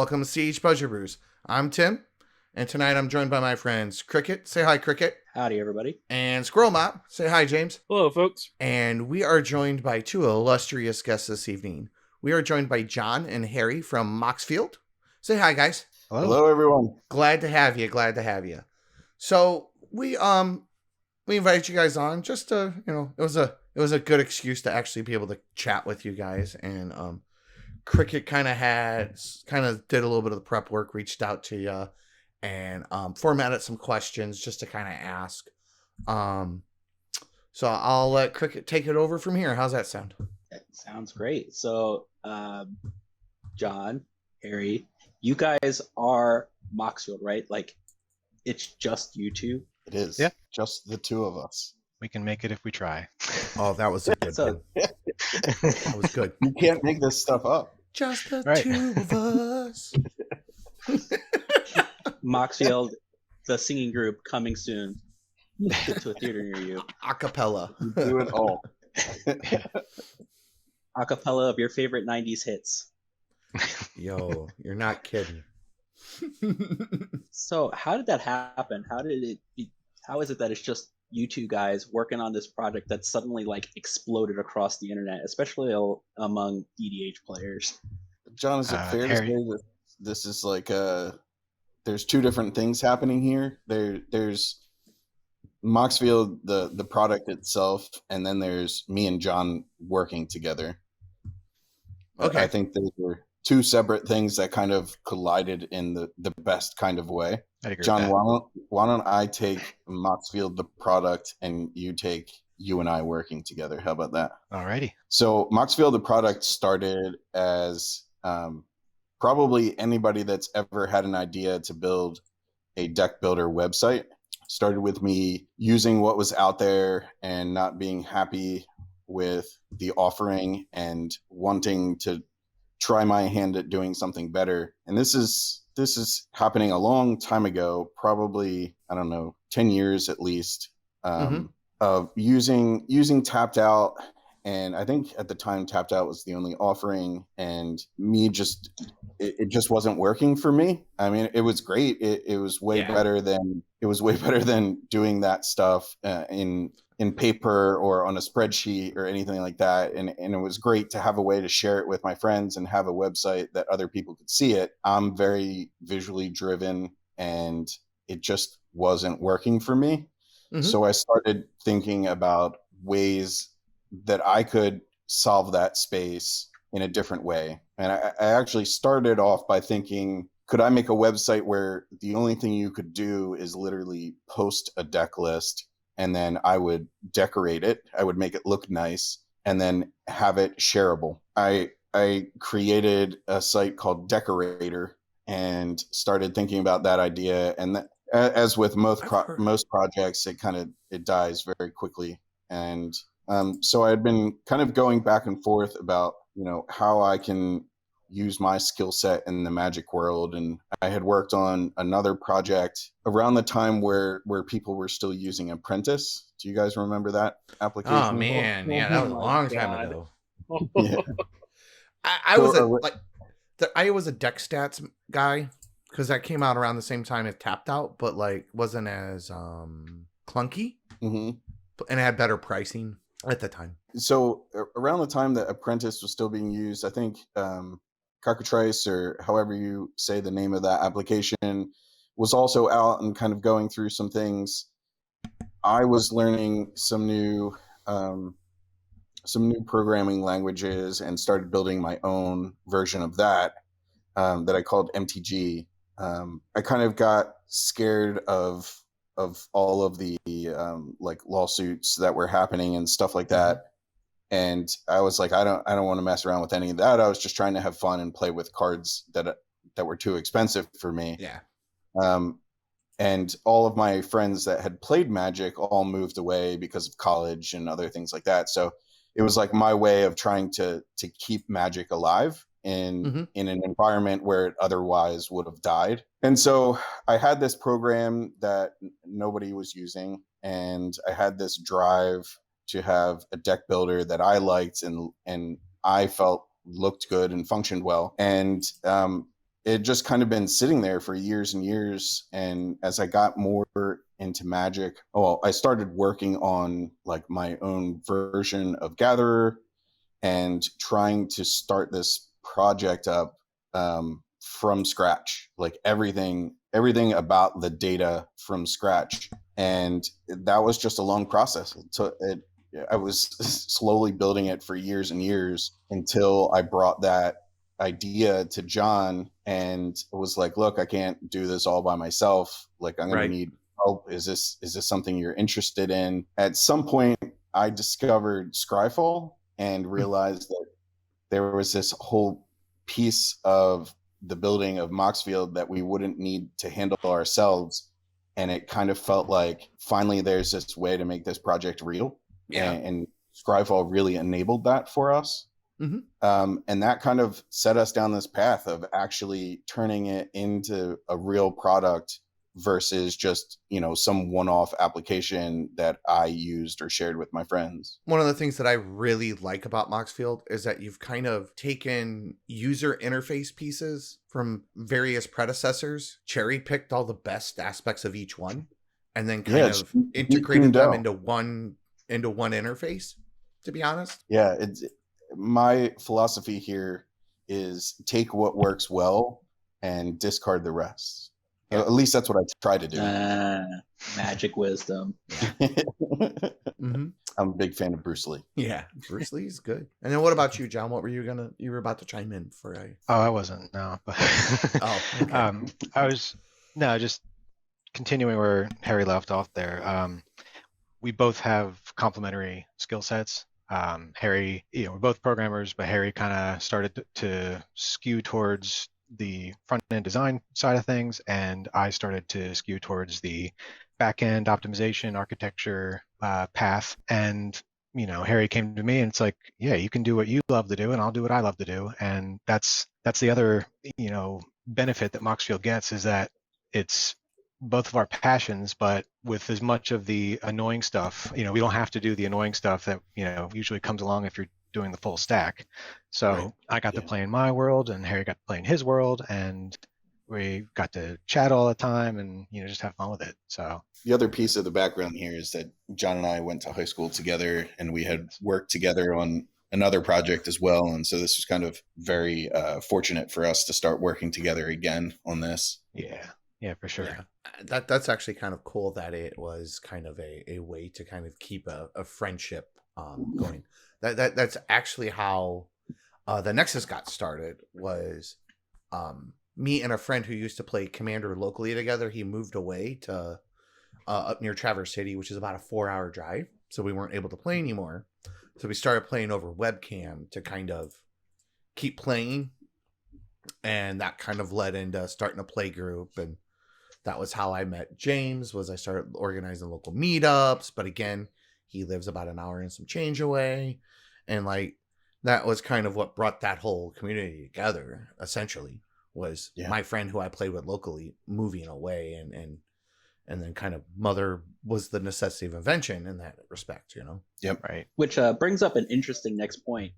welcome to Siege Pleasure Brews. I'm Tim, and tonight I'm joined by my friends Cricket. Say hi, Cricket. Howdy, everybody. And Squirrelmob. Say hi, James. Hello, folks. And we are joined by two illustrious guests this evening. We are joined by John and Harry from Moxfield. Say hi, guys. Hello, everyone. Glad to have you. So we invited you guys on just to, it was a good excuse to actually be able to chat with you guys. And Cricket kind of did a little bit of the prep work, reached out to you, and formatted some questions just to kind of ask. So I'll let Cricket take it over from here. How's that sound? That sounds great. So, John, Harry, you guys are Moxfield, right? Like, it's just you two? It is. Yeah. Just the two of us. We can make it if we try. Oh, that was a good one. That was good. You can't make this stuff up. Just the Right. two of us. Moxfield, the singing group, coming soon to a theater near you. Acapella. Do it all. Acapella of your favorite 90s hits. Yo, you're not kidding. So, how did that happen? How is it that it's just you two guys working on this project that suddenly like exploded across the internet, especially among EDH players? John, is it fair to say that this is like there's two different things happening here? There's Moxfield, the product itself, and then there's me and John working together. Okay. I think those were two separate things that kind of collided in the best kind of way. I'd agree John, with why don't I take Moxfield, the product, and you take you and I working together? How about that? that. Alrighty. So Moxfield, the product, started as probably anybody that's ever had an idea to build a deck builder website. Started with me using what was out there and not being happy with the offering and wanting to try my hand at doing something better. And this is happening a long time ago, probably, I don't know, 10 years at least, of using Tapped Out. And I think at the time Tapped Out was the only offering, and it just wasn't working for me. I mean, it was great. It was way better than doing that stuff in paper or on a spreadsheet or anything like that. And it was great to have a way to share it with my friends and have a website that other people could see it. I'm very visually driven, and it just wasn't working for me. Mm-hmm. So I started thinking about ways that I could solve that space in a different way. And I actually started off by thinking, could I make a website where the only thing you could do is literally post a deck list, and then I would decorate it, I would make it look nice, and then have it shareable. I created a site called Decorator and started thinking about that idea. And as with most projects, it dies very quickly. And so I had been kind of going back and forth about, how I can use my skill set in the Magic world. And I had worked on another project around the time where people were still using Apprentice. Do you guys remember that application? Oh man, yeah, that was a long time ago. Yeah. I was a deck stats guy, because that came out around the same time as Tapped Out, but like wasn't as clunky, and it had better pricing at the time. So around the time that Apprentice was still being used, I think Cockatrice, or however you say the name of that application, was also out and kind of going through some things. I was learning some new programming languages and started building my own version of that I called MTG. I kind of got scared of all of the like lawsuits that were happening and stuff like that. And I was like, I don't want to mess around with any of that. I was just trying to have fun and play with cards that were too expensive for me. Yeah. And all of my friends that had played Magic all moved away because of college and other things like that. So it was like my way of trying to keep Magic alive in an environment where it otherwise would have died. And so I had this program that nobody was using, and I had this drive to have a deck builder that I liked and I felt looked good and functioned well. And it had just kind of been sitting there for years and years. And as I got more into Magic, I started working on like my own version of Gatherer and trying to start this project up from scratch, like everything about the data from scratch. And that was just a long process. I was slowly building it for years and years until I brought that idea to John and was like, look, I can't do this all by myself. Like, I'm going to need help. Is this something you're interested in? At some point, I discovered Scryfall and realized that there was this whole piece of the building of Moxfield that we wouldn't need to handle ourselves. And it kind of felt like finally there's this way to make this project real. Yeah. And Scryfall really enabled that for us. Mm-hmm. And that kind of set us down this path of actually turning it into a real product versus just, some one-off application that I used or shared with my friends. One of the things that I really like about Moxfield is that you've kind of taken user interface pieces from various predecessors, cherry-picked all the best aspects of each one, and then kind of integrated them into one interface, to be honest. Yeah, my philosophy here is take what works well and discard the rest. At least that's what I try to do. Magic wisdom. Mm-hmm. I'm a big fan of Bruce Lee. Yeah, Bruce Lee's good. And then what about you, John? What were you were about to chime in for? I wasn't. No. But okay. I was just continuing where Harry left off there. We both have complementary skill sets. Harry, we're both programmers, but Harry kind of started to skew towards the front end design side of things, and I started to skew towards the back end optimization architecture path. And Harry came to me and it's like, yeah, you can do what you love to do and I'll do what I love to do. And that's the other benefit that Moxfield gets, is that it's both of our passions, but with as much of the annoying stuff. We don't have to do the annoying stuff that usually comes along if you're doing the full stack. So I got to play in my world and Harry got to play in his world, and we got to chat all the time and just have fun with it. So the other piece of the background here is that John and I went to high school together and we had worked together on another project as well, and so this was kind of very fortunate for us to start working together again on this. Yeah, for sure. Yeah. That's actually kind of cool that it was kind of a way to kind of keep a friendship going. That's actually how the Nexus got started. Was me and a friend who used to play Commander locally together. He moved away to up near Traverse City, which is about a 4-hour drive, so we weren't able to play anymore. So we started playing over webcam to kind of keep playing, and that kind of led into starting a play group. And that was how I met James. Was I started organizing local meetups, but again, he lives about an hour and some change away. And like, that was kind of what brought that whole community together, essentially, was my friend who I played with locally moving away, and then kind of mother was the necessity of invention in that respect, Yep. Right. Which brings up an interesting next point.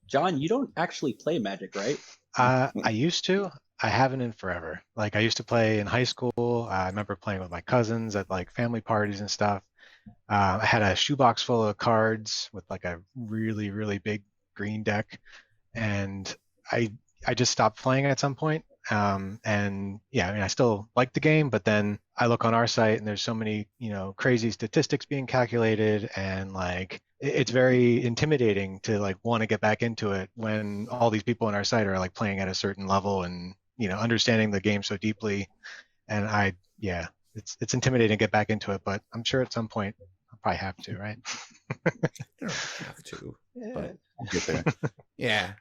John, you don't actually play Magic, right? I used to. I haven't in forever. Like, I used to play in high school. I remember playing with my cousins at like family parties and stuff. I had a shoebox full of cards with like a really, really big green deck, and I just stopped playing at some point. And yeah, I mean, I still like the game, but then I look on our site and there's so many, crazy statistics being calculated, and like it's very intimidating to like want to get back into it when all these people on our site are like playing at a certain level and understanding the game so deeply. And it's intimidating to get back into it, but I'm sure at some point I'll probably have to, right? You don't have to, but I'll get there. Yeah.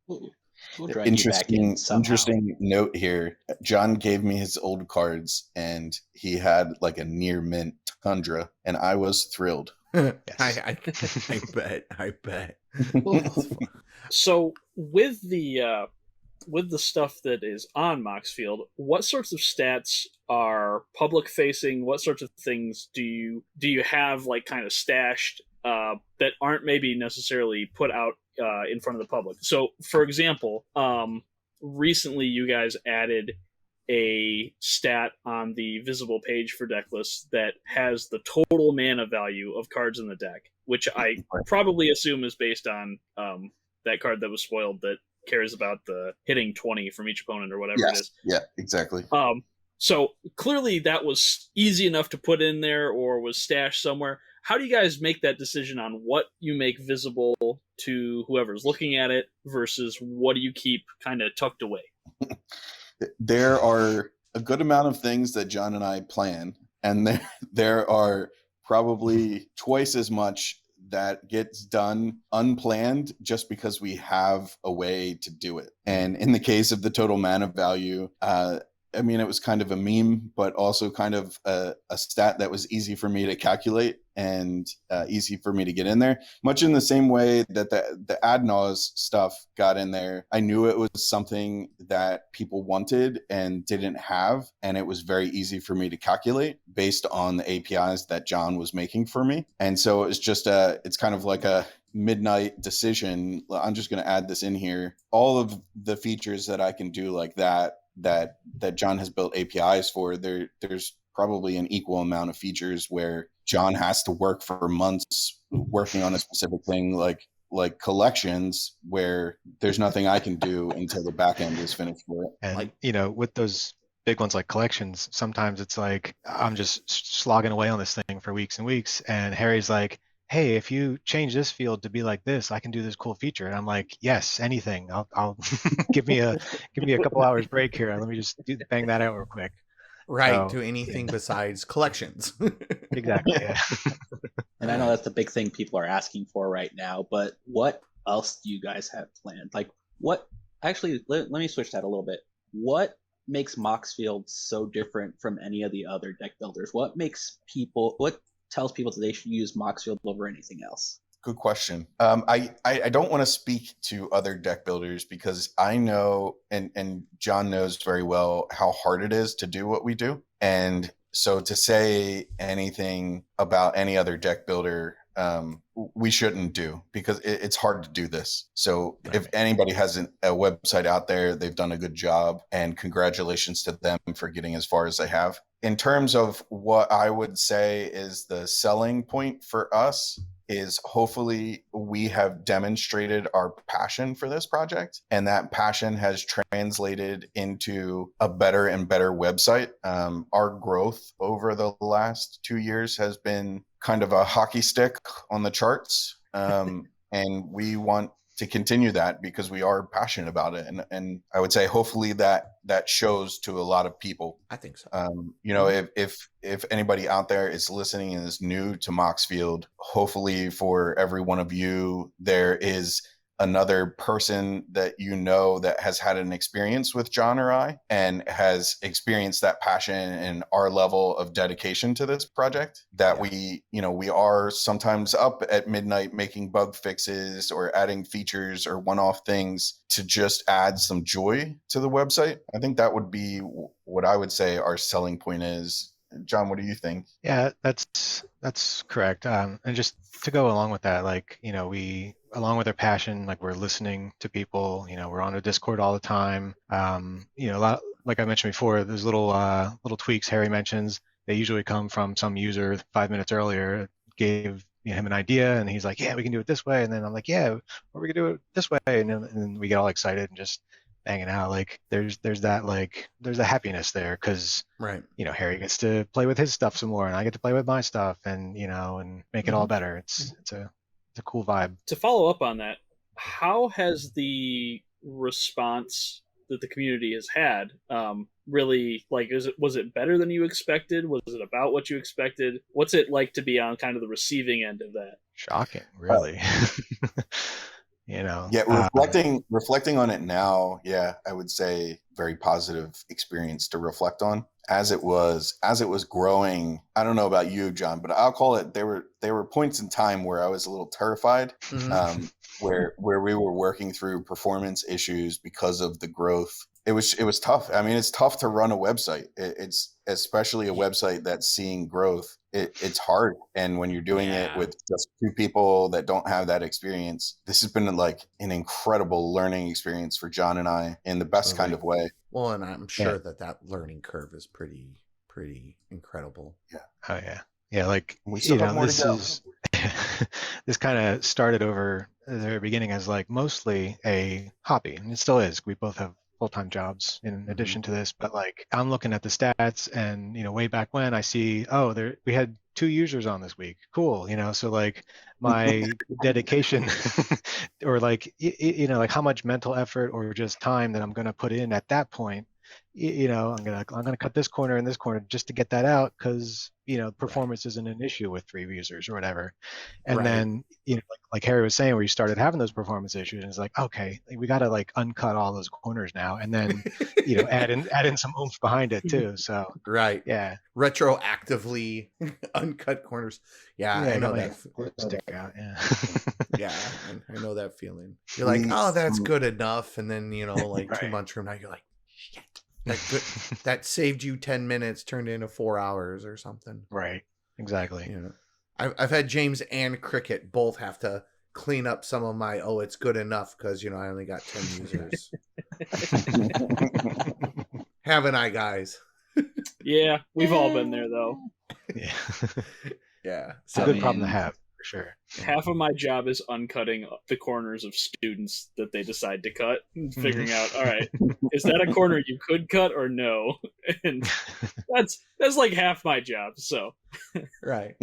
We'll drag you back in somehow. Interesting note here. John gave me his old cards, and he had like a near mint Tundra, and I was thrilled. Yes. I bet. So with the stuff that is on Moxfield, what sorts of stats are public facing? What sorts of things do you have like kind of stashed that aren't maybe necessarily put out in front of the public? So, for example, recently you guys added a stat on the visible page for Decklist that has the total mana value of cards in the deck, which I probably assume is based on that card that was spoiled that cares about the hitting 20 from each opponent or whatever it is. Yeah, exactly. So clearly that was easy enough to put in there or was stashed somewhere. How do you guys make that decision on what you make visible to whoever's looking at it versus what do you keep kind of tucked away? There are a good amount of things that John and I plan, and there are probably twice as much that gets done unplanned just because we have a way to do it. And in the case of the total mana value, I mean, it was kind of a meme, but also kind of a stat that was easy for me to calculate and easy for me to get in there. Much in the same way that the ad Naus stuff got in there. I knew it was something that people wanted and didn't have, and it was very easy for me to calculate based on the APIs that John was making for me. And so it was just it's kind of like a midnight decision. I'm just going to add this in here. All of the features that I can do like that John has built APIs for, there's probably an equal amount of features where John has to work for months working on a specific thing, like collections, where there's nothing I can do until the back end is finished for it. And with those big ones like collections, sometimes it's like I'm just slogging away on this thing for weeks and weeks, and Harry's like, hey, if you change this field to be like this, I can do this cool feature. And I'm like, yes, anything. I'll give me a couple hours break here. Let me just bang that out real quick. Right, do anything besides collections. Exactly. Yeah. And I know that's the big thing people are asking for right now, but what else do you guys have planned? Like, what actually, let me switch that a little bit. What makes Moxfield so different from any of the other deck builders? What tells people that they should use Moxfield over anything else? Good question. I don't want to speak to other deck builders because I know, and John knows very well how hard it is to do what we do. And so to say anything about any other deck builder, we shouldn't do, because it's hard to do this. So if anybody has a website out there, they've done a good job, and congratulations to them for getting as far as they have. In terms of what I would say is the selling point for us is hopefully we have demonstrated our passion for this project, and that passion has translated into a better and better website. Our growth over the last 2 years has been kind of a hockey stick on the charts, and we want to continue that because we are passionate about it. And I would say hopefully that shows to a lot of people. I think so. If anybody out there is listening and is new to Moxfield, hopefully for every one of you, there is another person that that has had an experience with John or I and has experienced that passion and our level of dedication to this project, that we are sometimes up at midnight making bug fixes or adding features or one-off things to just add some joy to the website. I think that would be what I would say our selling point is. John, what do you think? Yeah, that's correct. And just to go along with that, we, along with our passion, we're listening to people. We're on a Discord all the time. A lot, like I mentioned before, there's little tweaks Harry mentions. They usually come from some user 5 minutes earlier, gave him an idea, and he's like, yeah, we can do it this way. And then I'm like, yeah, or we can do it this way. And then we get all excited and just hanging out. There's a happiness there because Harry gets to play with his stuff some more, and I get to play with my stuff, and and make it all better. It's a cool vibe. To follow up on that, how has the response that the community has had really, was it better than you expected? Was it about what you expected? What's it like to be on kind of the receiving end of that? Shocking, really. Reflecting on it now, I would say very positive experience to reflect on. As it was growing, I don't know about you, John, but I'll call it, there were points in time where I was a little terrified, where we were working through performance issues because of the growth It was tough. I mean, it's tough to run a website. It's especially a website that's seeing growth. It's hard, and when you're doing it with just two people that don't have that experience, this has been like an incredible learning experience for John and I in the best kind of way. Well, and I'm sure that learning curve is pretty incredible. Yeah. Oh yeah. Like, We still have more this to go. is this kind of started over the very beginning as like mostly a hobby, and it still is. We both have full-time jobs in addition to this, but like I'm looking at the stats, and way back when I see, we had 2 users on this week, cool, so like my dedication or like like how much mental effort or just time that I'm going to put in at that point, I'm gonna cut this corner and this corner just to get that out, because performance isn't an issue with 3 users or whatever. And then like Harry was saying, where you started having those performance issues, and it's like, okay, we got to like uncut all those corners now, and then add in some oomph behind it too. So retroactively uncut corners. I know that. Stick out. I know that feeling. You're like, oh, that's good enough, and then like 2 months from now, you're like, shit. That saved you 10 minutes turned into 4 hours or something. Right. Exactly. I've had James and Cricket both have to clean up some of my, it's good enough, because I only got 10 users. Haven't I, guys? Yeah, we've all been there though. Yeah. It's a good problem to have, for sure. Half of my job is uncutting the corners of students that they decide to cut, and figuring out, all right, is that a corner you could cut or no? And that's like half my job. So right.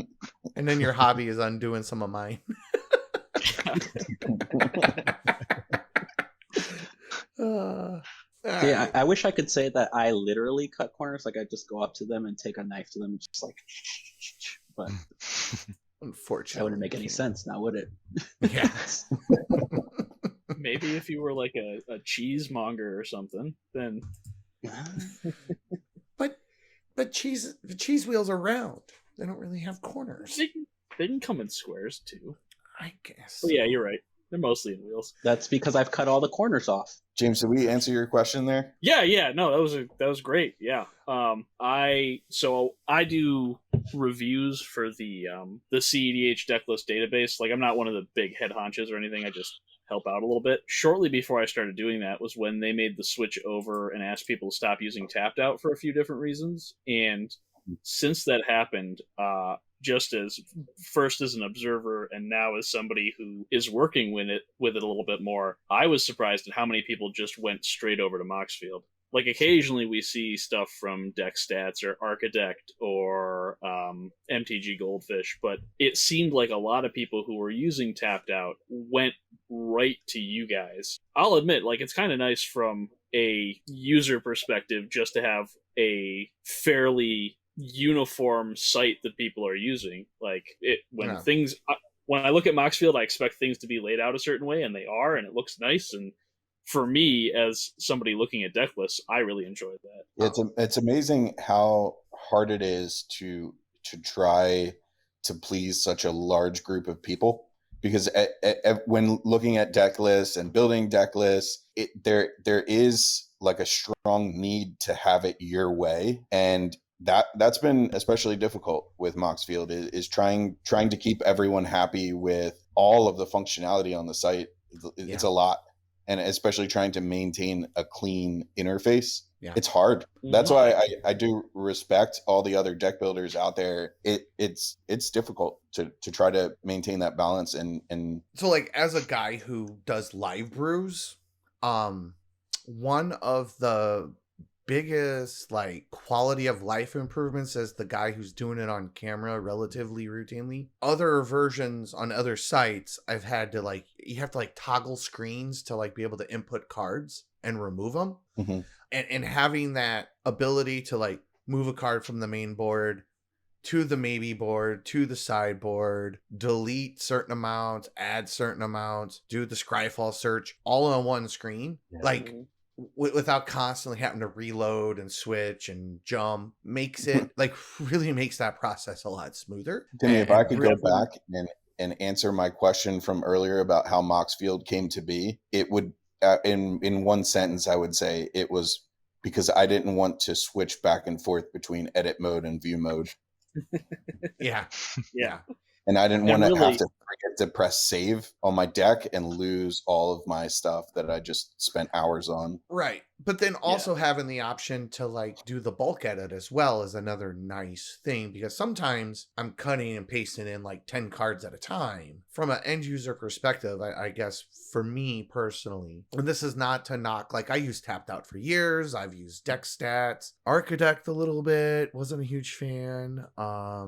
And then your hobby is undoing some of mine. Yeah, I wish I could say that I literally cut corners. Like I just go up to them and take a knife to them, and just like, but unfortunately, that wouldn't make any sense now, would it? Yes. Maybe if you were like a cheesemonger or something, then. But cheese wheels are round. They don't really have corners. They can come in squares too, I guess. Oh yeah, you're right. They're mostly in wheels. That's because I've cut all the corners off. James, did we answer your question there? Yeah. No, that was great. Yeah. I do reviews for the CEDH Decklist database. Like, I'm not one of the big head honchos or anything. I just help out a little bit. Shortly before I started doing that was when they made the switch over and asked people to stop using Tapped Out for a few different reasons. And since that happened, just as first as an observer and now as somebody who is working with it a little bit more, I was surprised at how many people just went straight over to Moxfield. Like, occasionally we see stuff from Deck Stats or Architect or MTG Goldfish, but it seemed like a lot of people who were using Tapped Out went right to you guys. I'll admit, like, it's kind of nice from a user perspective just to have a fairly uniform site that people are using. Like, when I look at Moxfield, I expect things to be laid out a certain way, and they are, and it looks nice. And for me, as somebody looking at deck lists, I really enjoyed that. It's amazing how hard it is to try to please such a large group of people, because when looking at deck lists and building deck lists, there is like a strong need to have it your way, and that's been especially difficult with Moxfield is trying to keep everyone happy with all of the functionality on the site. It's a lot, and especially trying to maintain a clean interface. It's hard. That's why I do respect all the other deck builders out there. It's difficult to try to maintain that balance and so, like, as a guy who does live brews, one of the biggest like quality of life improvements as the guy who's doing it on camera relatively routinely. Other versions on other sites, I've had to like, you have to like toggle screens to like be able to input cards and remove them. Mm-hmm. And having that ability to like move a card from the main board to the maybe board to the sideboard, delete certain amounts, add certain amounts, do the Scryfall search all on one screen. Like, without constantly having to reload and switch and jump, makes it like really makes that process a lot smoother. Timmy, if I could go back and answer my question from earlier about how Moxfield came to be, it would in one sentence, I would say it was because I didn't want to switch back and forth between edit mode and view mode. Yeah. Yeah. And I didn't And want to have really- to forget to press save on my deck and lose all of my stuff that I just spent hours on. Right. But then also having the option to like do the bulk edit as well is another nice thing, because sometimes I'm cutting and pasting in like 10 cards at a time. From an end user perspective, I guess for me personally, and this is not to knock, like I used Tapped Out for years. I've used Deck Stats, Architect a little bit, wasn't a huge fan. I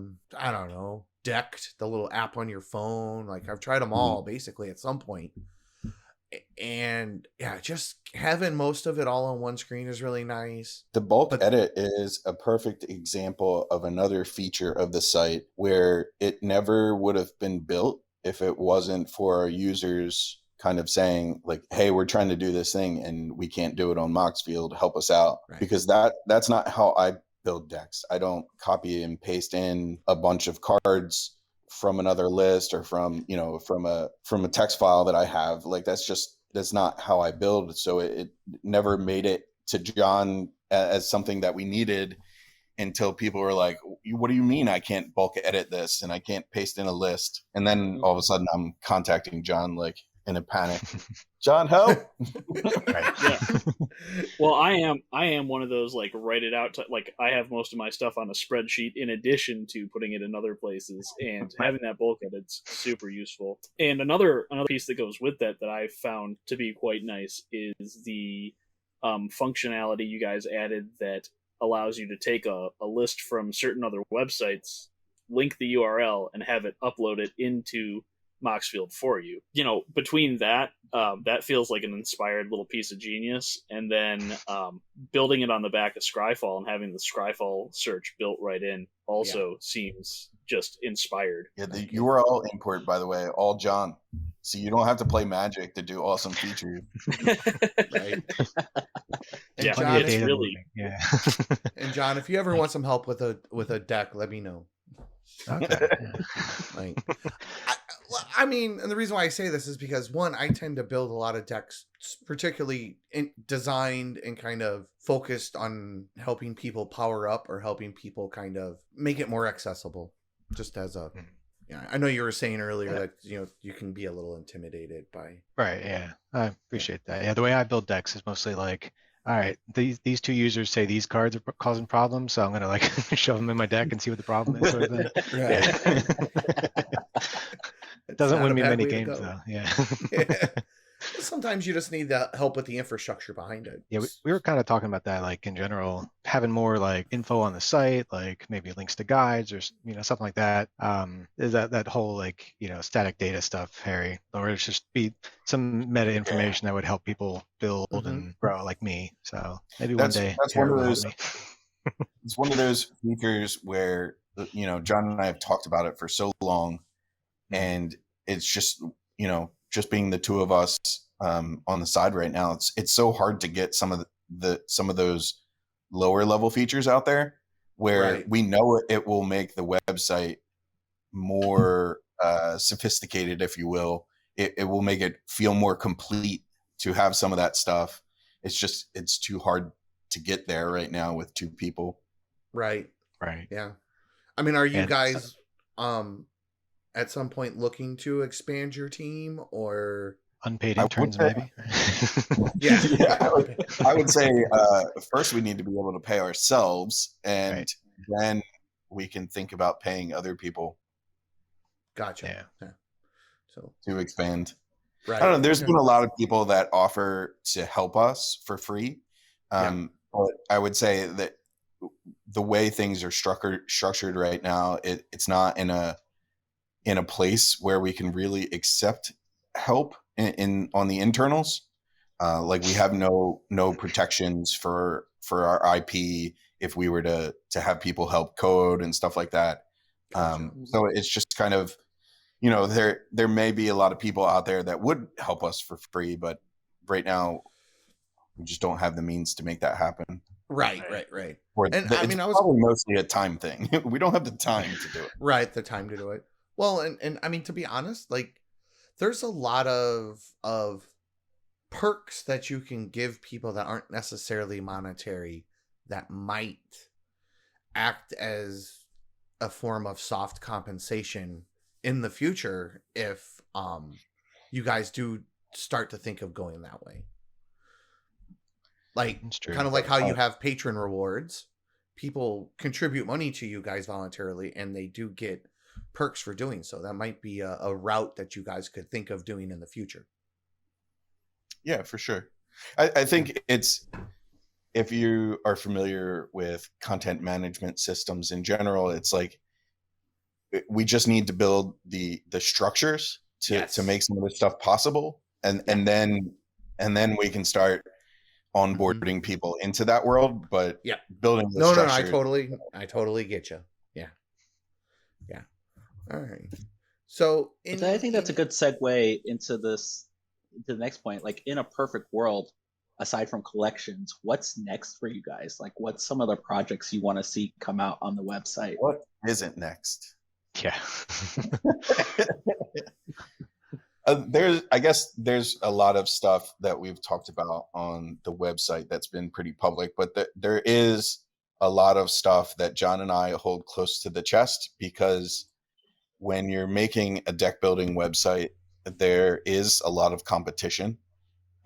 don't know. Decked, the little app on your phone. Like I've tried them all basically at some point. And yeah, just having most of it all on one screen is really nice. The bulk edit is a perfect example of another feature of the site where it never would have been built if it wasn't for our users kind of saying like, hey, we're trying to do this thing and we can't do it on Moxfield, help us out. Right. Because that's not how I build decks. I don't copy and paste in a bunch of cards from another list or from a text file that I have. Like that's not how I build. So it never made it to John as something that we needed until people were like, what do you mean I can't bulk edit this and I can't paste in a list? And then all of a sudden I'm contacting John like in a panic. John, help. Yeah. Well, I am one of those like write it out like I have most of my stuff on a spreadsheet in addition to putting it in other places, and having that bulk edit's super useful. And another piece that goes with that I found to be quite nice is the functionality you guys added that allows you to take a list from certain other websites, link the URL, and have it upload it into Moxfield for you. You know, between that feels like an inspired little piece of genius, and then building it on the back of Scryfall and having the Scryfall search built right in also seems just inspired. Yeah, the URL import, by the way, all John. So you don't have to play Magic to do awesome features. Right. And Yeah, John, it's really and John, if you ever want some help with a deck, let me know. Okay. Like, I mean, and the reason why I say this is because one, I tend to build a lot of decks, particularly designed and kind of focused on helping people power up or helping people kind of make it more accessible. Just as a, I know you were saying earlier that you can be a little intimidated by. Right. Yeah, I appreciate that. Yeah, the way I build decks is mostly like, all right, these two users say these cards are causing problems, so I'm gonna like shove them in my deck and see what the problem is. Sort of thing. It doesn't win me many games though. Yeah. Sometimes you just need the help with the infrastructure behind it. Yeah, we were kind of talking about that, like in general, having more like info on the site, like maybe links to guides or something like that. Is that whole like static data stuff, Harry, or it's just be some meta information that would help people build and grow like me. So maybe one day that's one of those. It's one of those features where John and I have talked about it for so long, and it's just just being the two of us on the side right now, it's so hard to get some of those lower level features out there where we know it will make the website more sophisticated, if you will. It will make it feel more complete to have some of that stuff. It's too hard to get there right now with two people. Right. Yeah. I mean, are you guys at some point looking to expand your team or unpaid interns maybe? I would say first we need to be able to pay ourselves, and then we can think about paying other people. Gotcha. Yeah. So to expand. Right. I don't know. There's been a lot of people that offer to help us for free. But I would say that the way things are structured right now, it's not in a place where we can really accept help on the internals. Like we have no protections for our IP if we were to have people help code and stuff like that. So it's just kind of, there may be a lot of people out there that would help us for free, but right now we just don't have the means to make that happen. Right. And I mean, probably mostly a time thing. We don't have the time to do it. Right, the time to do it. Well, and I mean, to be honest, like there's a lot of perks that you can give people that aren't necessarily monetary that might act as a form of soft compensation in the future if you guys do start to think of going that way. Like, That's true. kind of like how you have patron rewards. People contribute money to you guys voluntarily, and they do get perks for doing so. That might be a route that you guys could think of doing in the future. Yeah, for sure. I think it's, if you are familiar with content management systems in general, it's like we just need to build the structures to make some of this stuff possible, and then we can start onboarding people into that world. But building the structure. I totally get you. Yeah. All right. So I think that's a good segue into this, to the next point. Like, in a perfect world, aside from collections, what's next for you guys? Like, what's some of the projects you want to see come out on the website? What isn't next? Yeah. I guess there's a lot of stuff that we've talked about on the website that's been pretty public, but there is a lot of stuff that John and I hold close to the chest, because when you're making a deck building website, there is a lot of competition,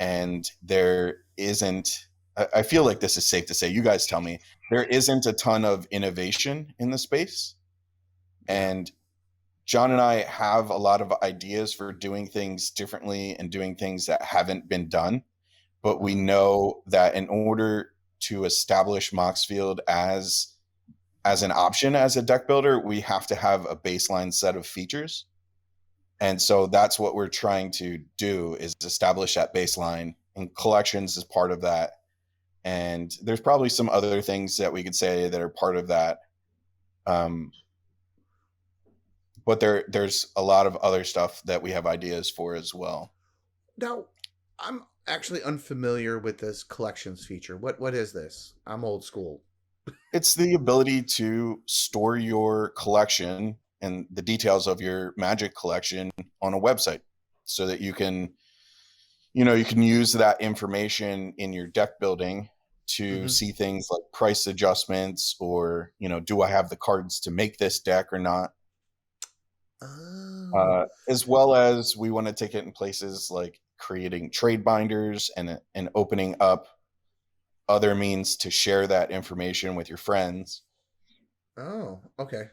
and there isn't, I feel like this is safe to say, you guys tell me, there isn't a ton of innovation in the space. And John and I have a lot of ideas for doing things differently and doing things that haven't been done. But we know that in order to establish Moxfield as an option as a deck builder, we have to have a baseline set of features. And so that's what we're trying to do, is establish that baseline, and collections is part of that. And there's probably some other things that we could say that are part of that. But there's a lot of other stuff that we have ideas for as well. Now, I'm actually unfamiliar with this collections feature. What is this? I'm old school. It's the ability to store your collection and the details of your Magic collection on a website, so that you can use that information in your deck building to see things like price adjustments, or, do I have the cards to make this deck or not? As well as we want to take it in places like creating trade binders and opening up other means to share that information with your friends. Oh, okay.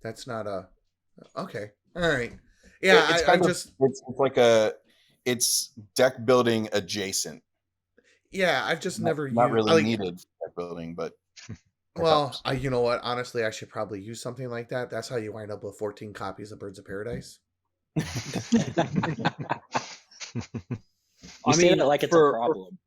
That's not okay. All right. Yeah, it's deck building adjacent. Yeah, I've just never not used, really needed deck building, but well, you know what? Honestly, I should probably use something like that. That's how you wind up with 14 copies of Birds of Paradise. You say that like it's a problem.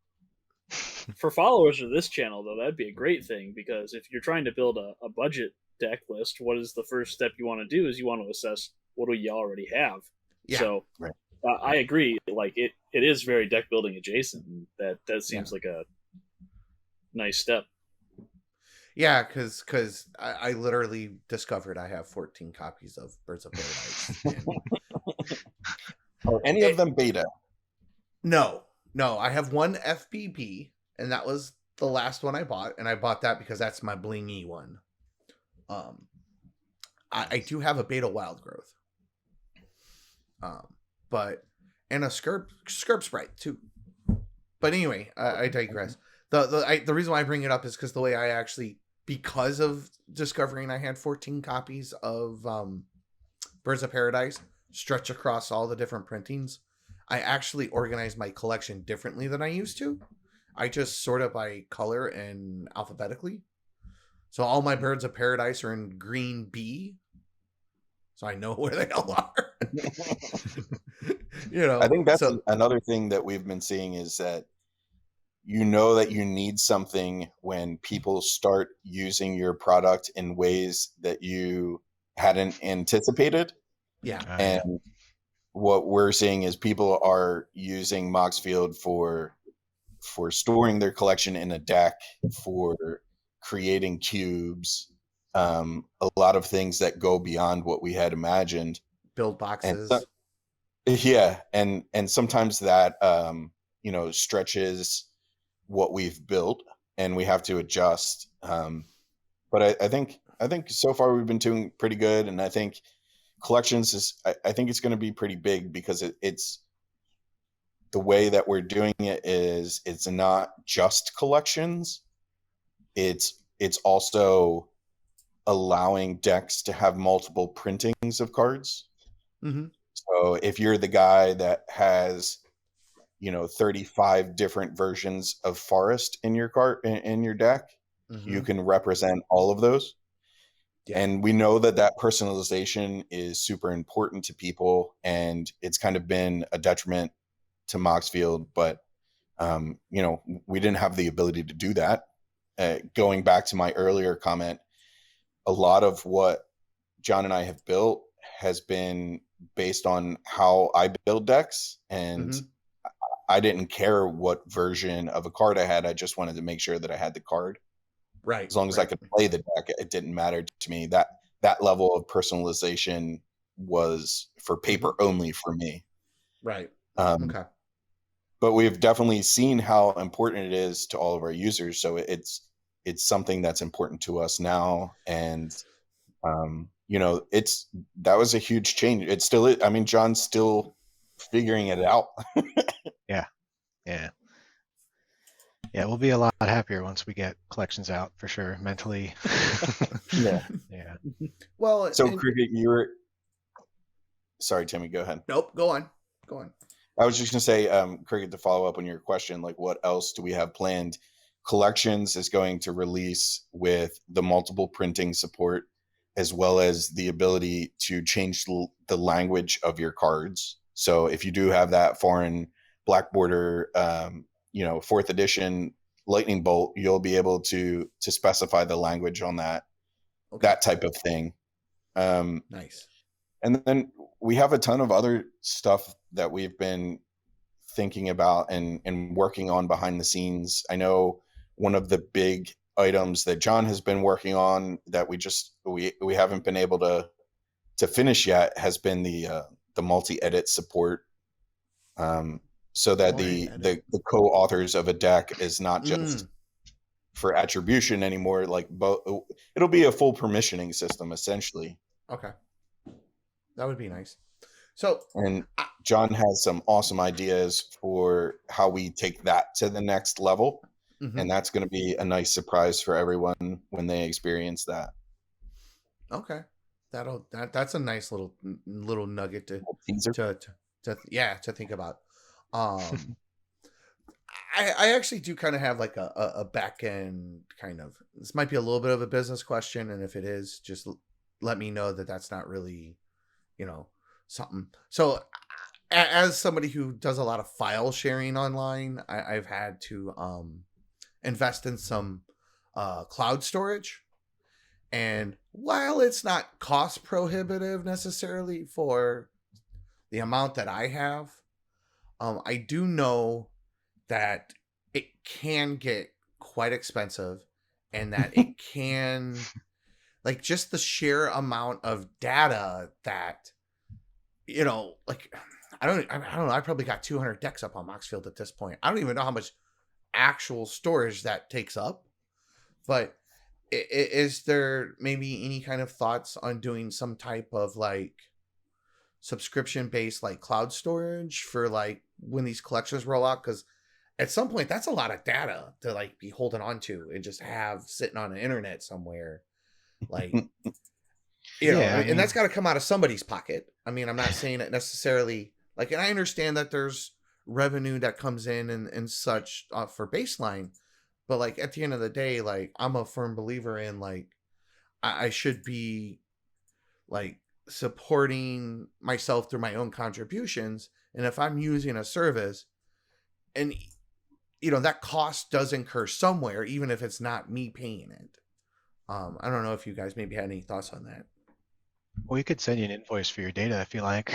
For followers of this channel, though, that'd be a great thing, because if you're trying to build a budget deck list, what is the first step you want to do? Is you want to assess, what do you already have? Yeah, so right. I agree. Like, it is very deck building adjacent. That seems like a nice step. Yeah, because I literally discovered I have 14 copies of Birds of Paradise. Are any of them beta? No, I have one FBB, and that was the last one I bought, and I bought that because that's my blingy one. I do have a beta wild growth, but and a skirp sprite too. But anyway, I digress. The reason why I bring it up is because the way I actually, because of discovering I had 14 copies of Birds of Paradise stretch across all the different printings, I actually organized my collection differently than I used to. I just sort it by color and alphabetically. So all my Birds of Paradise are in green B, so I know where they all are. I think that's another thing that we've been seeing, is that you need something when people start using your product in ways that you hadn't anticipated. Yeah. And what we're seeing is people are using Moxfield for storing their collection in a deck, for creating cubes, a lot of things that go beyond what we had imagined. Build boxes. Yeah, and sometimes that stretches what we've built, and we have to adjust. But I think so far we've been doing pretty good, and I think collections is I think it's going to be pretty big because it's the way that we're doing it is it's not just collections. It's also allowing decks to have multiple printings of cards. Mm-hmm. So if you're the guy that has 35 different versions of forest in your card in your deck, you Mm-hmm. can represent all of those. Yeah. And we know that personalization is super important to people, and it's kind of been a detriment to Moxfield, but we didn't have the ability to do that. Going back to my earlier comment, a lot of what John and I have built has been based on how I build decks, and Mm-hmm. I didn't care what version of a card I had. I just wanted to make sure that I had the card. Right. As long as I could play the deck, it didn't matter to me. That level of personalization was for paper only for me. Right. Um, Okay. but we've definitely seen how important it is to all of our users. So it's something that's important to us now, and that was a huge change. It still is. I mean, John's still figuring it out. Yeah. Yeah. Yeah, we'll be a lot happier once we get collections out for sure, mentally. Yeah. Yeah. Well, So Cricket, sorry, Timmy, go ahead. Nope. Go on. Go on. I was just going to say, Cricket, to follow up on your question, like what else do we have planned? Collections is going to release with the multiple printing support, as well as the ability to change the language of your cards. So if you do have that foreign black border, fourth edition lightning bolt, you'll be able to specify the language on that, that type of thing. Nice. And then we have a ton of other stuff that we've been thinking about and working on behind the scenes. I know one of the big items that John has been working on that we haven't been able to finish yet has been the multi-edit support. So that the co-authors of a deck is not just for attribution anymore. Like it'll be a full permissioning system essentially. Okay. That would be nice. So, and John has some awesome ideas for how we take that to the next level. Mm-hmm. And that's going to be a nice surprise for everyone when they experience that. Okay. That's a nice little nugget to think about. I actually do kind of have like a back end kind of, this might be a little bit of a business question. And if it is, just let me know that that's not really, something. So as somebody who does a lot of file sharing online, I've had to invest in some cloud storage. And while it's not cost prohibitive necessarily for the amount that I have, I do know that it can get quite expensive, and that it can, like, just the sheer amount of data that, like, I don't know. I probably got 200 decks up on Moxfield at this point. I don't even know how much actual storage that takes up, but is there maybe any kind of thoughts on doing some type of like subscription based like cloud storage for like when these collections roll out? Because at some point that's a lot of data to like be holding on to and just have sitting on the internet somewhere, like and that's got to come out of somebody's pocket. I mean, I'm not saying it necessarily like, and I understand that there's revenue that comes in and such for baseline, but like at the end of the day, like I'm a firm believer in like I should be like supporting myself through my own contributions. And if I'm using a service and that cost does incur somewhere, even if it's not me paying it. I don't know if you guys maybe had any thoughts on that. Well, we could send you an invoice for your data if you like.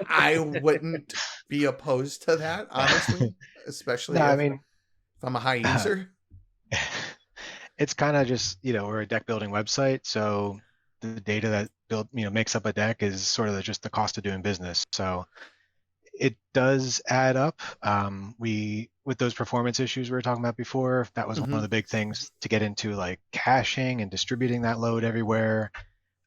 I wouldn't be opposed to that, honestly, especially if I'm a high user. It's kind of just, we're a deck building website. So the data that makes up a deck is sort of just the cost of doing business. So it does add up. With those performance issues we were talking about before, that was one of the big things to get into, like caching and distributing that load everywhere.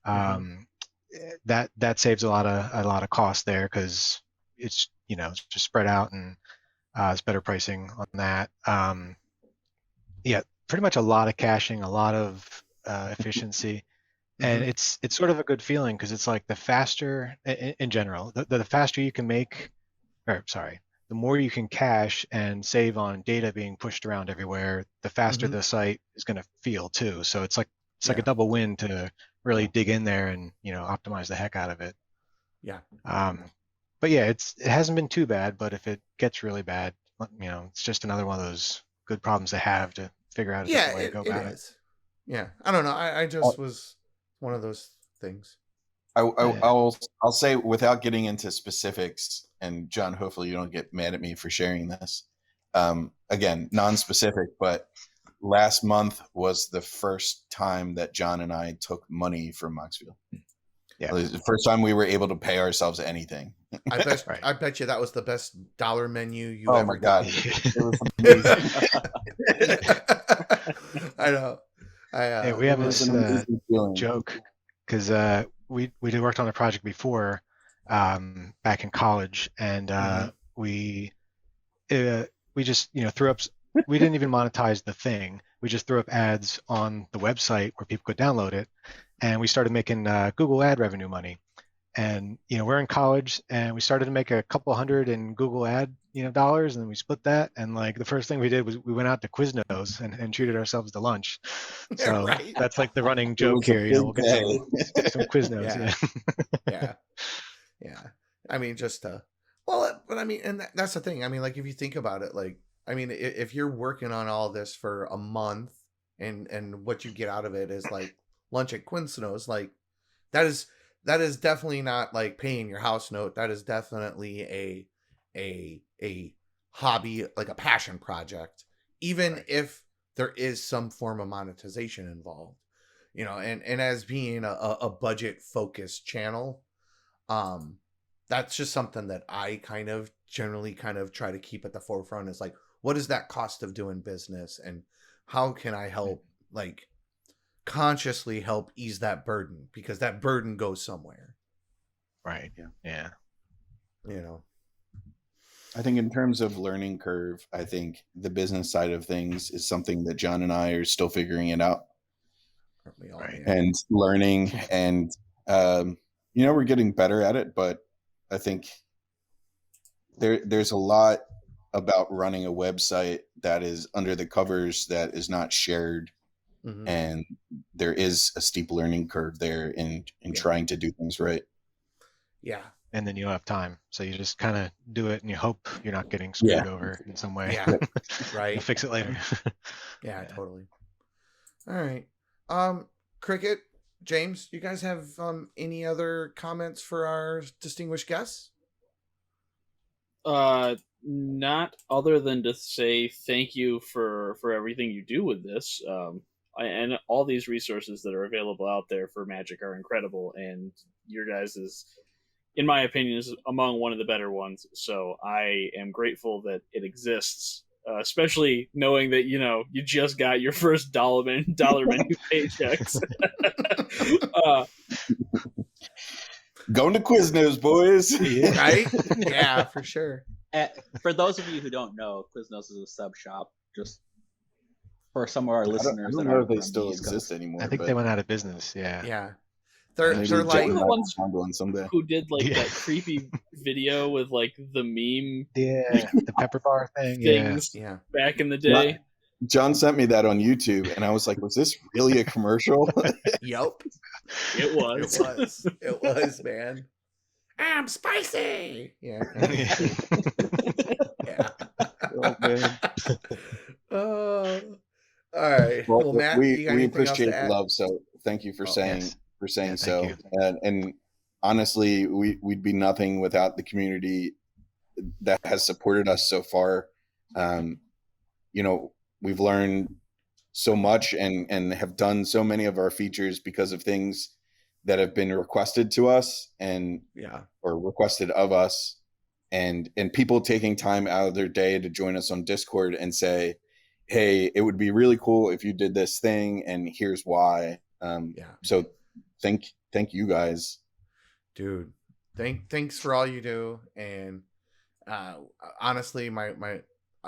That saves a lot of cost there, because it's just spread out, and it's better pricing on that. Yeah, pretty much a lot of caching, a lot of efficiency. And it's sort of a good feeling, because it's like the faster, in general, the faster you can make, or sorry, the more you can cache and save on data being pushed around everywhere, the faster the site is going to feel too. So it's like a double win to really dig in there and optimize the heck out of it. Yeah. But yeah, it hasn't been too bad. But if it gets really bad, it's just another one of those good problems to have, to figure out a different way to go about it. Yeah, I don't know. I just was one of those things. I'll say, without getting into specifics, and John, hopefully you don't get mad at me for sharing this. Again, non-specific, but last month was the first time that John and I took money from Moxfield. Yeah, it was the first time we were able to pay ourselves anything. I bet you that was the best dollar menu you ever. Oh my god, it was amazing. I know. We have this joke, because we worked on a project before, back in college, and we just threw up. We didn't even monetize the thing. We just threw up ads on the website where people could download it, and we started making Google ad revenue money. And we're in college, and we started to make a couple hundred in Google ad dollars, and we split that. And like the first thing we did was we went out to Quiznos and treated ourselves to lunch. So that's like the running joke here. We'll get some Quiznos. Yeah. I mean, but I mean, and that's the thing. I mean, like, if you think about it, like, I mean, if you're working on all this for a month, and what you get out of it is like lunch at Quiznos, like that is definitely not like paying your house note. That is definitely a hobby, like a passion project, even if there is some form of monetization involved, and as being a budget focused channel, that's just something that I generally try to keep at the forefront, is like, what is that cost of doing business, and how can I help, like, consciously help ease that burden, because that burden goes somewhere. Right. Yeah. I think in terms of learning curve, I think the business side of things is something that John and I are still figuring it out. Right. And learning, and we're getting better at it, but I think there's a lot about running a website that is under the covers that is not shared. And there is a steep learning curve there in trying to do things right. Yeah. And then you don't have time, so you just kind of do it, and you hope you're not getting screwed over in some way. Yeah. Right. You'll fix it later. Yeah, totally. All right. Cricket, James, you guys have any other comments for our distinguished guests? Not other than to say thank you for everything you do with this. And all these resources that are available out there for Magic are incredible, and your guys is, in my opinion, is among one of the better ones. So I am grateful that it exists, especially knowing that you just got your first dollar menu paychecks. Going to Quiznos, boys. Right? Yeah, for sure. For those of you who don't know, Quiznos is a sub shop. Just for some of our listeners, I don't know if they still exist anymore. I think they went out of business. Yeah. Yeah. They're like the ones who did like that creepy video with like the meme, the pepper bar things back in the day. John sent me that on YouTube, and I was like, "Was this really a commercial?" Yep, it was. It was, man. I'm spicy. Yeah. Yeah. Oh, man. All right. Well, Matt, we appreciate the love, so thank you for saying so. And honestly, we'd be nothing without the community that has supported us so far. We've learned so much and have done so many of our features because of things that have been requested to us and Yeah. or requested of us, and people taking time out of their day to join us on Discord and say, hey, it would be really cool if you did this thing, and here's why. Yeah. So thank you guys. Dude, thanks for all you do. And honestly, my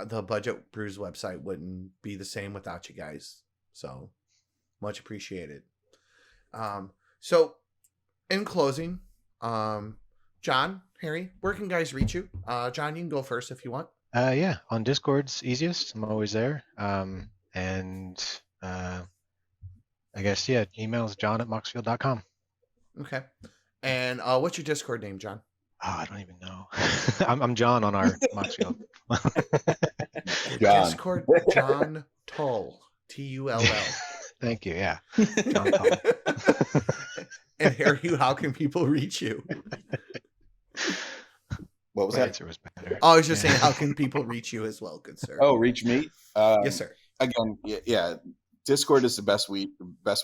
the Budget Brews website wouldn't be the same without you guys. So much appreciated. So in closing, John, Harry, where can guys reach you? John, you can go first if you want. Yeah, on Discord's easiest. I'm always there. And I guess, yeah, email is john@moxfield.com. Okay. And what's your Discord name, John? Oh, I don't even know. I'm John on our Moxfield. John. Discord, John Tull, Tull. Thank you. Yeah. John Tull. And Harry, how can people reach you? What was My that? answer was better. Oh, I was just Yeah. saying, how can people reach you as well, good sir? Oh, reach me. Yes, sir. Again, yeah. Discord is the best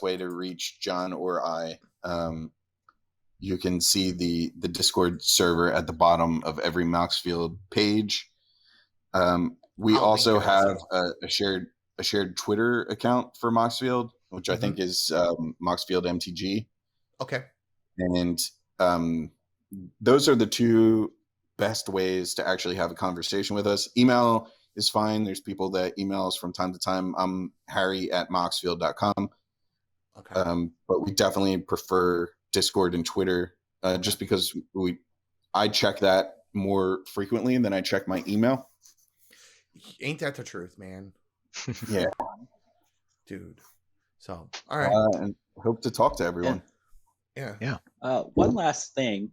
way to reach John or I. You can see the Discord server at the bottom of every Moxfield page. We I'll also link it have also. a shared Twitter account for Moxfield, which I think is Moxfield MTG. Okay. And those are the two best ways to actually have a conversation with us. Email is fine. There's people that email us from time to time. I'm harry@moxfield.com. Okay. But we definitely prefer Discord and Twitter, just because I check that more frequently than I check my email. Ain't that the truth, man? Yeah. Dude. So, all right. And hope to talk to everyone. Yeah. One last thing,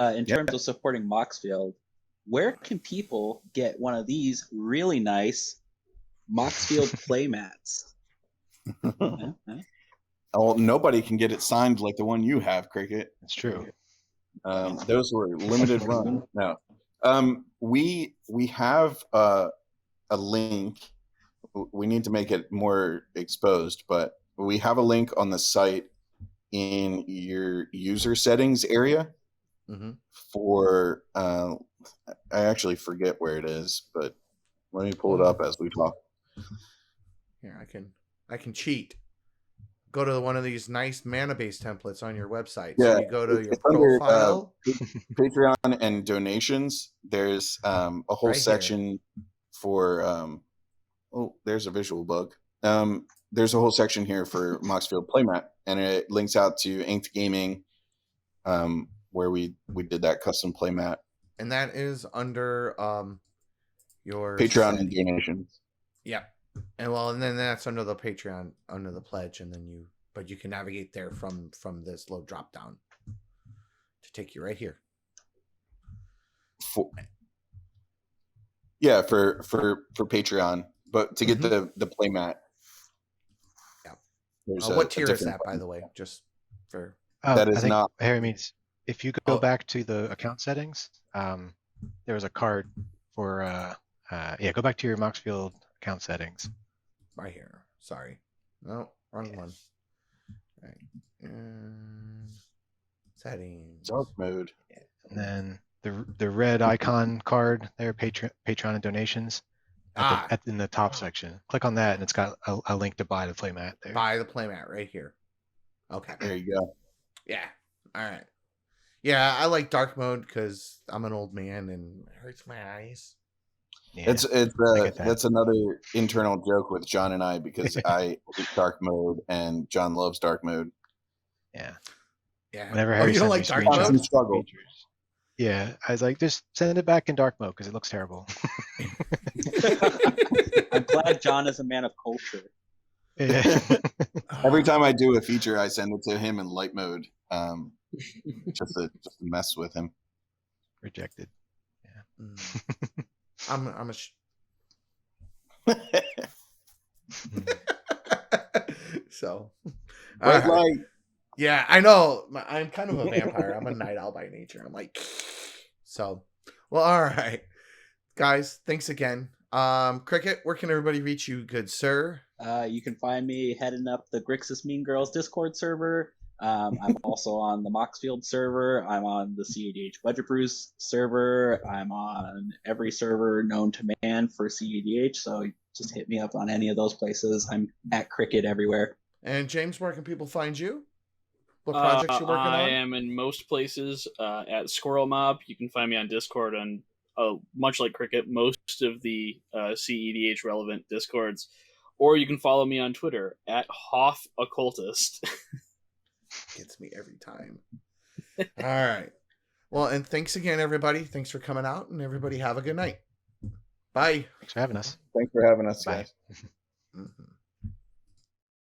in Yep. terms of supporting Moxfield, where can people get one of these really nice Moxfield playmats? Oh, nobody can get it signed like the one you have, Cricket. It's true. Those were limited run. No. We have a link. We need to make it more exposed, but we have a link on the site in your user settings area for I actually forget where it is, but let me pull it up as we talk. Here, I can cheat. Go to one of these nice mana base templates on your website. Yeah, So you go to your it's under, profile. Patreon and donations. There's a whole Right here. section for oh, there's a visual bug. There's a whole section here for Moxfield Playmat, and it links out to Inked Gaming, where we did that custom playmat. And that is under your Patreon and donations. Yeah. And then that's under the Patreon, under the pledge, and then you can navigate there from this little drop down to take you right here. For Patreon, but to get the playmat. Yeah. There's What tier is different that, by button. the way? Just for That I is think not- Harry means if you go back to the account settings, there was a card for go back to your Moxfield account settings. right here. Sorry. No, wrong one. All right. And settings. Dark mode. And then the red icon card there, Patreon and donations, in the top section. Click on that, and it's got a link to buy the playmat there. Buy the playmat right here. Okay. There you go. Yeah. All right. Yeah, I like dark mode because I'm an old man and it hurts my eyes. Yeah. It's get that. that's another internal joke with John and I, because I hate dark mode and John loves dark mode. Yeah. Yeah. Whenever Oh, Harry you don't sends like me dark screenshots mode? of Struggle. features. Yeah, I was like, just send it back in dark mode because it looks terrible. I'm glad John is a man of culture. Yeah. Every time I do a feature, I send it to him in light mode, just to mess with him. Rejected. I'm a so Red all right. light. Yeah, I know. I'm kind of a vampire. I'm a night owl by nature. I'm like, so, well, all right, guys. Thanks again. Cricket, where can everybody reach you, good sir? You can find me heading up the Grixis Mean Girls Discord server. I'm also on the Moxfield server. I'm on the CADH Budget Brews server. I'm on every server known to man for CADH. So just hit me up on any of those places. I'm at Cricket everywhere. And James, where can people find you? What projects you working I on? am in most places at Squirrelmob. You can find me on Discord on, much like Cricket, most of the CEDH relevant Discords. Or you can follow me on Twitter at Hoff Occultist. Gets me every time. All right. Well, and thanks again, everybody. Thanks for coming out, and everybody have a good night. Bye. Thanks for having us. Thanks for having us, Bye. guys. Mhm.